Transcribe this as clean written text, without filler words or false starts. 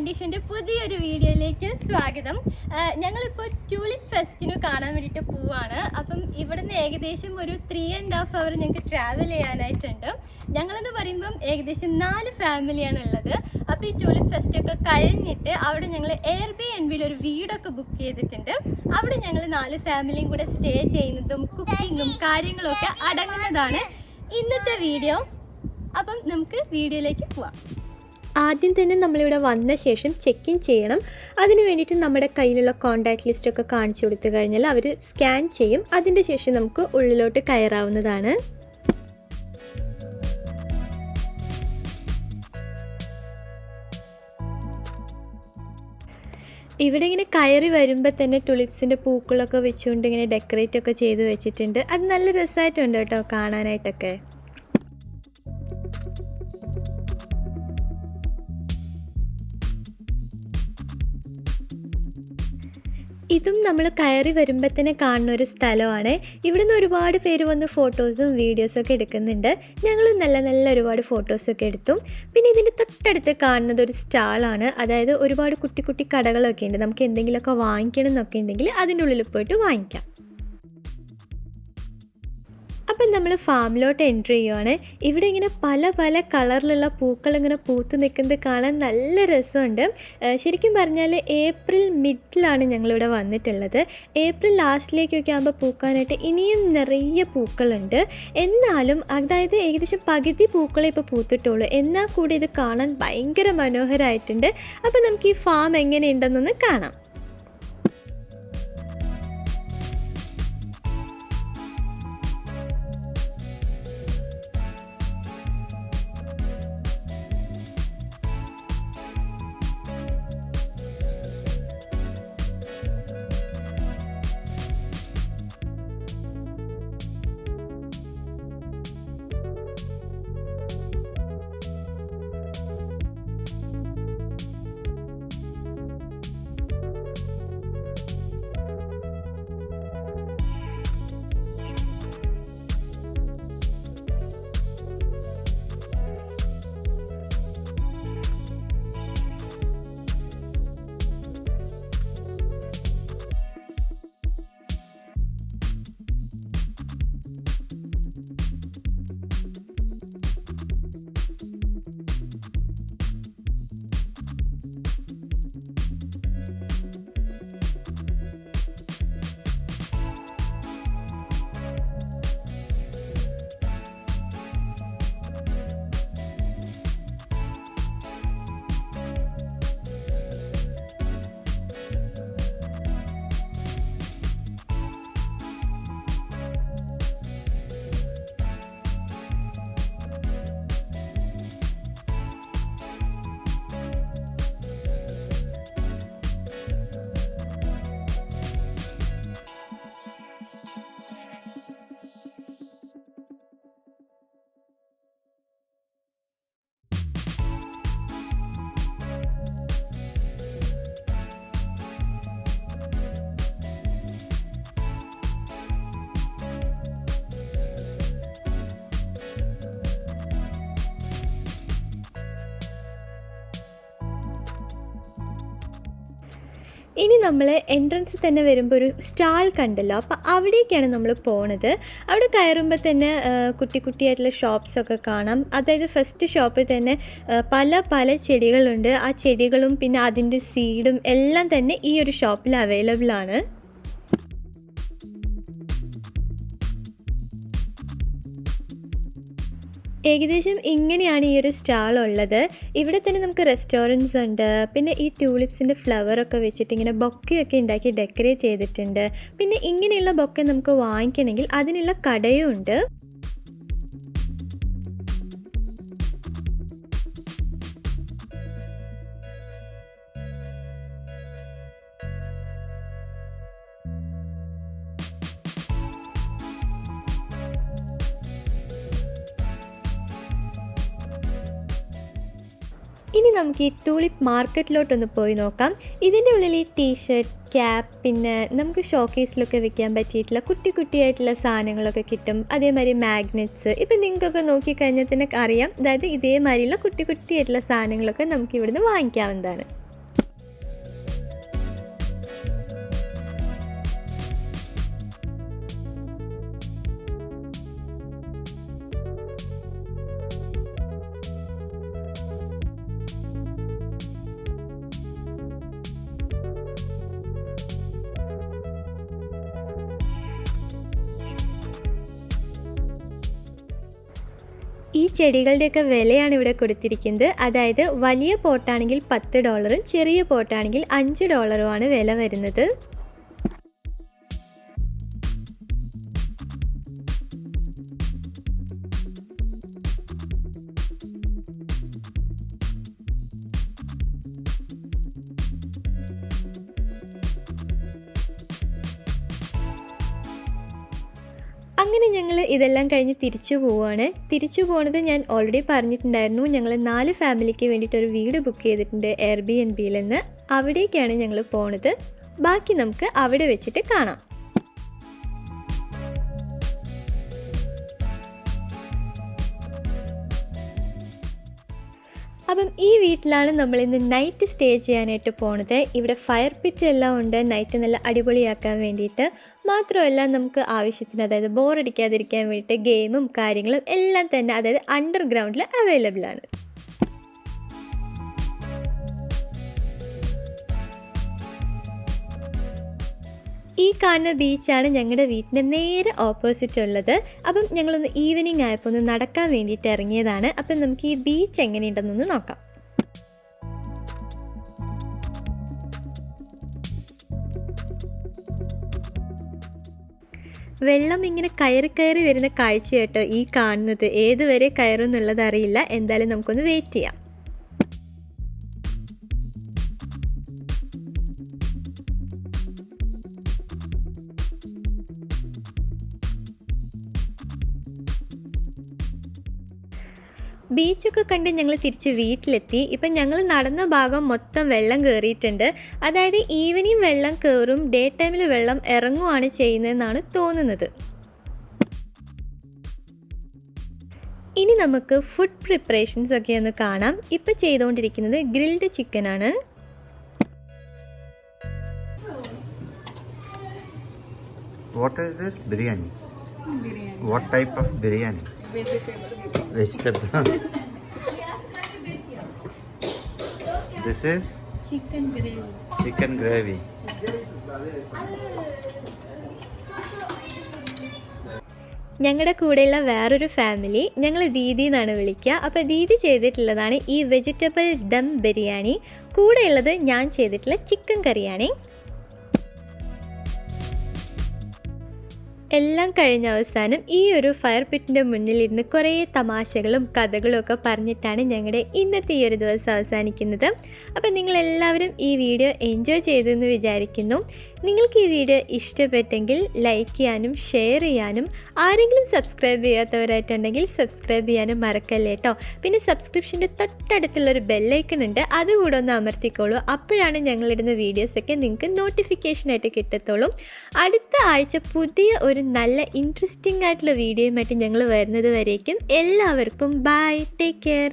ഡിഷിന്റെ പുതിയൊരു വീഡിയോയിലേക്ക് സ്വാഗതം. ഞങ്ങളിപ്പോൾ ട്യൂലിപ്പ് ഫെസ്റ്റിന് കാണാൻ വേണ്ടിയിട്ട് പോവാണ്. അപ്പം ഇവിടുന്ന് ഏകദേശം ഒരു 3.5 hour ഞങ്ങൾക്ക് ട്രാവൽ ചെയ്യാനായിട്ടുണ്ട്. ഞങ്ങളെന്ന് പറയുമ്പം ഏകദേശം 4 ഫാമിലിയാണ് ഉള്ളത്. അപ്പോൾ ഈ ട്യൂലിപ്പ് ഫെസ്റ്റ് ഒക്കെ കഴിഞ്ഞിട്ട് അവിടെ ഞങ്ങൾ എയർബിഎൻബിയിൽ ഒരു വീടൊക്കെ ബുക്ക് ചെയ്തിട്ടുണ്ട്. അവിടെ ഞങ്ങൾ 4 ഫാമിലിയും കൂടെ സ്റ്റേ ചെയ്യുന്നതും കുക്കിങ്ങും കാര്യങ്ങളും ഒക്കെ അടങ്ങുന്നതാണ് ഇന്നത്തെ വീഡിയോ. അപ്പം നമുക്ക് വീഡിയോയിലേക്ക് പോവാം. ആദ്യം തന്നെ നമ്മളിവിടെ വന്ന ശേഷം ചെക്ക് ഇൻ ചെയ്യണം. അതിന് വേണ്ടിയിട്ട് നമ്മുടെ കയ്യിലുള്ള കോൺടാക്റ്റ് ലിസ്റ്റൊക്കെ കാണിച്ചു കൊടുത്തു കഴിഞ്ഞാൽ അവർ സ്കാൻ ചെയ്യും. അതിൻ്റെ ശേഷം നമുക്ക് ഉള്ളിലോട്ട് കയറാവുന്നതാണ്. ഇവിടെ ഇങ്ങനെ കയറി വരുമ്പോൾ തന്നെ ടുലിപ്സിൻ്റെ പൂക്കളൊക്കെ വെച്ചുകൊണ്ട് ഇങ്ങനെ ഡെക്കറേറ്റ് ഒക്കെ ചെയ്ത് വെച്ചിട്ടുണ്ട്. അത് നല്ല രസമായിട്ടുണ്ട് കേട്ടോ കാണാനായിട്ടൊക്കെ. ഇതും നമ്മൾ കയറി വരുമ്പോൾ തന്നെ കാണുന്ന ഒരു സ്ഥലമാണ്. ഇവിടുന്ന് ഒരുപാട് പേര് വന്ന് ഫോട്ടോസും വീഡിയോസൊക്കെ എടുക്കുന്നുണ്ട്. ഞങ്ങളും നല്ല ഒരുപാട് ഫോട്ടോസൊക്കെ എടുത്തു. പിന്നെ ഇതിൻ്റെ തൊട്ടടുത്ത് കാണുന്നത് ഒരു സ്റ്റാളാണ്. അതായത് ഒരുപാട് കുട്ടി കുട്ടി കടകളൊക്കെ ഉണ്ട്. നമുക്ക് എന്തെങ്കിലുമൊക്കെ വാങ്ങിക്കണം എന്നൊക്കെ ഉണ്ടെങ്കിൽ അതിൻ്റെ ഉള്ളിൽ പോയിട്ട് വാങ്ങിക്കാം. അപ്പം നമ്മൾ ഫാമിലോട്ട് എൻട്രി ചെയ്യുവാണ്. ഇവിടെ ഇങ്ങനെ പല കളറിലുള്ള പൂക്കൾ ഇങ്ങനെ പൂത്ത് നിൽക്കുന്നത് കാണാൻ നല്ല രസമുണ്ട്. ശരിക്കും പറഞ്ഞാൽ ഏപ്രിൽ മിഡിലാണ് ഞങ്ങളിവിടെ വന്നിട്ടുള്ളത്. ഏപ്രിൽ ലാസ്റ്റിലേക്കൊക്കെ ആകുമ്പോൾ പൂക്കാനായിട്ട് ഇനിയും നിറയെ പൂക്കളുണ്ട്. എന്നാലും അതായത് ഏകദേശം പകുതി പൂക്കളെ ഇപ്പോൾ പൂത്തിട്ടുള്ളൂ. എന്നാൽ കൂടി ഇത് കാണാൻ ഭയങ്കര മനോഹരമായിട്ടുണ്ട്. അപ്പോൾ നമുക്ക് ഈ ഫാം എങ്ങനെയുണ്ടെന്നൊന്ന് കാണാം. ഇനി നമ്മൾ എൻട്രൻസിൽ തന്നെ വരുമ്പോൾ ഒരു സ്റ്റാൾ കണ്ടല്ലോ, അപ്പോൾ അവിടേക്കാണ് നമ്മൾ പോണത്. അവിടെ കയറുമ്പോൾ തന്നെ കുട്ടിയായിട്ടുള്ള ഷോപ്സൊക്കെ കാണാം. അതായത് ഫസ്റ്റ് ഷോപ്പിൽ തന്നെ പല ചെടികളുണ്ട്. ആ ചെടികളും പിന്നെ അതിൻ്റെ സീഡും എല്ലാം തന്നെ ഈ ഒരു ഷോപ്പിൽ അവൈലബിൾ ആണ്. ഏകദേശം ഇങ്ങനെയാണ് ഈ ഒരു സ്റ്റാൾ ഉള്ളത്. ഇവിടെ തന്നെ നമുക്ക് റെസ്റ്റോറൻറ്റ്സ് ഉണ്ട്. പിന്നെ ഈ ട്യൂലിപ്സിൻ്റെ ഫ്ലവറൊക്കെ വെച്ചിട്ട് ഇങ്ങനെ ബൊക്കെയൊക്കെ ഉണ്ടാക്കി ഡെക്കറേറ്റ് ചെയ്തിട്ടുണ്ട്. പിന്നെ ഇങ്ങനെയുള്ള ബൊക്കെ നമുക്ക് വാങ്ങിക്കണമെങ്കിൽ അതിനുള്ള കടയും ഉണ്ട്. ഇനി നമുക്ക് ഈ ടൂലിപ്പ് മാർക്കറ്റിലോട്ടൊന്ന് പോയി നോക്കാം. ഇതിൻ്റെ ഉള്ളിൽ ഈ ടീഷർട്ട്, ക്യാപ്പ്, പിന്നെ നമുക്ക് ഷോക്കേസിലൊക്കെ വെക്കാൻ പറ്റിയിട്ടുള്ള കുട്ടിയായിട്ടുള്ള സാധനങ്ങളൊക്കെ കിട്ടും. അതേമാതിരി മാഗ്നറ്റ്സ്. ഇപ്പം നിങ്ങൾക്കൊക്കെ നോക്കിക്കഴിഞ്ഞാൽ തന്നെ അറിയാം. അതായത് ഇതേമാതിരിയുള്ള കുട്ടിയായിട്ടുള്ള സാധനങ്ങളൊക്കെ നമുക്ക് ഇവിടുന്ന് വാങ്ങിക്കാവുന്നതാണ്. ഈ ചെടികളുടെയൊക്കെ വിലയാണ് ഇവിടെ കൊടുത്തിരിക്കുന്നത്. അതായത് വലിയ പോട്ടാണെങ്കിൽ $10, ചെറിയ പോട്ടാണെങ്കിൽ $5 വില വരുന്നത്. അങ്ങനെ ഞങ്ങൾ ഇതെല്ലാം കഴിഞ്ഞ് തിരിച്ചു പോവുകയാണ്. തിരിച്ചു പോകുന്നത് ഞാൻ ഓൾറെഡി പറഞ്ഞിട്ടുണ്ടായിരുന്നു. ഞങ്ങൾ 4 ഫാമിലിക്ക് വേണ്ടിയിട്ടൊരു വീട് ബുക്ക് ചെയ്തിട്ടുണ്ട് എയർബിഎൻബിയിൽ നിന്ന്. അവിടേക്കാണ് ഞങ്ങൾ പോണത്. ബാക്കി നമുക്ക് അവിടെ വെച്ചിട്ട് കാണാം. അപ്പം ഈ വീട്ടിലാണ് നമ്മളിന്ന് നൈറ്റ് സ്റ്റേ ചെയ്യാനായിട്ട് പോണത്. ഇവിടെ ഫയർ പിറ്റ് എല്ലാം ഉണ്ട്, നൈറ്റ് നല്ല അടിപൊളിയാക്കാൻ വേണ്ടിയിട്ട്. മാത്രമല്ല നമുക്ക് ആവശ്യത്തിന്, അതായത് ബോറടിക്കാതിരിക്കാൻ വേണ്ടിയിട്ട് ഗെയിമും കാര്യങ്ങളും എല്ലാം തന്നെ, അതായത് അണ്ടർഗ്രൗണ്ടിൽ അവൈലബിൾ ആണ്. ഈ കാണുന്ന ബീച്ചാണ് ഞങ്ങളുടെ വീട്ടിൻ്റെ നേരെ ഓപ്പോസിറ്റ് ഉള്ളത്. അപ്പം ഞങ്ങളൊന്ന് ഈവനിങ് ആയപ്പോൾ ഒന്ന് നടക്കാൻ വേണ്ടിയിട്ട് ഇറങ്ങിയതാണ്. അപ്പം നമുക്ക് ഈ ബീച്ച് എങ്ങനെയുണ്ടെന്നൊന്ന് നോക്കാം. വെള്ളം ഇങ്ങനെ കയറി കയറി വരുന്ന കാഴ്ച കേട്ടോ ഈ കാണുന്നത്. ഏതുവരെ കയറും എന്നുള്ളത് അറിയില്ല. എന്തായാലും നമുക്കൊന്ന് വെയിറ്റ് ചെയ്യാം. ബീച്ചൊക്കെ കണ്ട് ഞങ്ങൾ തിരിച്ച് വീട്ടിലെത്തി. ഇപ്പം ഞങ്ങൾ നടന്ന ഭാഗം മൊത്തം വെള്ളം കയറിയിട്ടുണ്ട്. അതായത് ഈവനിങ് വെള്ളം കയറും, ഡേ ടൈമിൽ വെള്ളം ഇറങ്ങുകയാണ് ചെയ്യുന്നതെന്നാണ് തോന്നുന്നത്. ഇനി നമുക്ക് ഫുഡ് പ്രിപ്പറേഷൻസ് ഒക്കെ ഒന്ന് കാണാം. ഇപ്പം ചെയ്തുകൊണ്ടിരിക്കുന്നത് ഗ്രിൽഡ് ചിക്കനാണ്. What is this? Biryani. What type of biryani? Vegetable. This is chicken gravy. chicken gravy. ഞങ്ങളുടെ കൂടെയുള്ള വേറൊരു ഫാമിലി ഞങ്ങൾ ദീദി എന്നാണ് വിളിക്കുക. അപ്പോൾ ദീദി ചെയ്തിട്ടുള്ളതാണ് ഈ വെജിറ്റബിൾ ദം ബിരിയാണി. കൂടെയുള്ളത് ഞാൻ ചെയ്തിട്ടുള്ള ചിക്കൻ കറിയാണ്. എല്ലാം കഴിഞ്ഞ അവസാനം ഈ ഒരു ഫയർ പിറ്റിൻ്റെ മുന്നിലിരുന്ന് കുറേ തമാശകളും കഥകളും ഒക്കെ പറഞ്ഞിട്ടാണ് ഞങ്ങളുടെ ഇന്നത്തെ ഈ ഒരു ദിവസം അവസാനിക്കുന്നത്. അപ്പോൾ നിങ്ങളെല്ലാവരും ഈ വീഡിയോ എൻജോയ് ചെയ്തു എന്ന് വിചാരിക്കുന്നു. നിങ്ങൾക്ക് ഈ വീഡിയോ ഇഷ്ടപ്പെട്ടെങ്കിൽ ലൈക്ക് ചെയ്യാനും ഷെയർ ചെയ്യാനും, ആരെങ്കിലും സബ്സ്ക്രൈബ് ചെയ്യാത്തവരായിട്ടുണ്ടെങ്കിൽ സബ്സ്ക്രൈബ് ചെയ്യാനും മറക്കല്ലേ കേട്ടോ. പിന്നെ സബ്സ്ക്രിപ്ഷൻ്റെ തൊട്ടടുത്തുള്ളൊരു ബെല്ലൈക്കൺ ഉണ്ട്, അതുകൂടെ ഒന്ന് അമർത്തിക്കോളൂ. അപ്പോഴാണ് ഞങ്ങളിടുന്ന വീഡിയോസൊക്കെ നിങ്ങൾക്ക് നോട്ടിഫിക്കേഷനായിട്ട് കിട്ടത്തുള്ളൂ. അടുത്ത ആഴ്ച പുതിയ ഒരു നല്ല ഇൻട്രസ്റ്റിംഗ് ആയിട്ടുള്ള വീഡിയോയുമായിട്ട് ഞങ്ങൾ വരുന്നത് വരേക്കും എല്ലാവർക്കും ബൈ, ടേക്ക് കെയർ.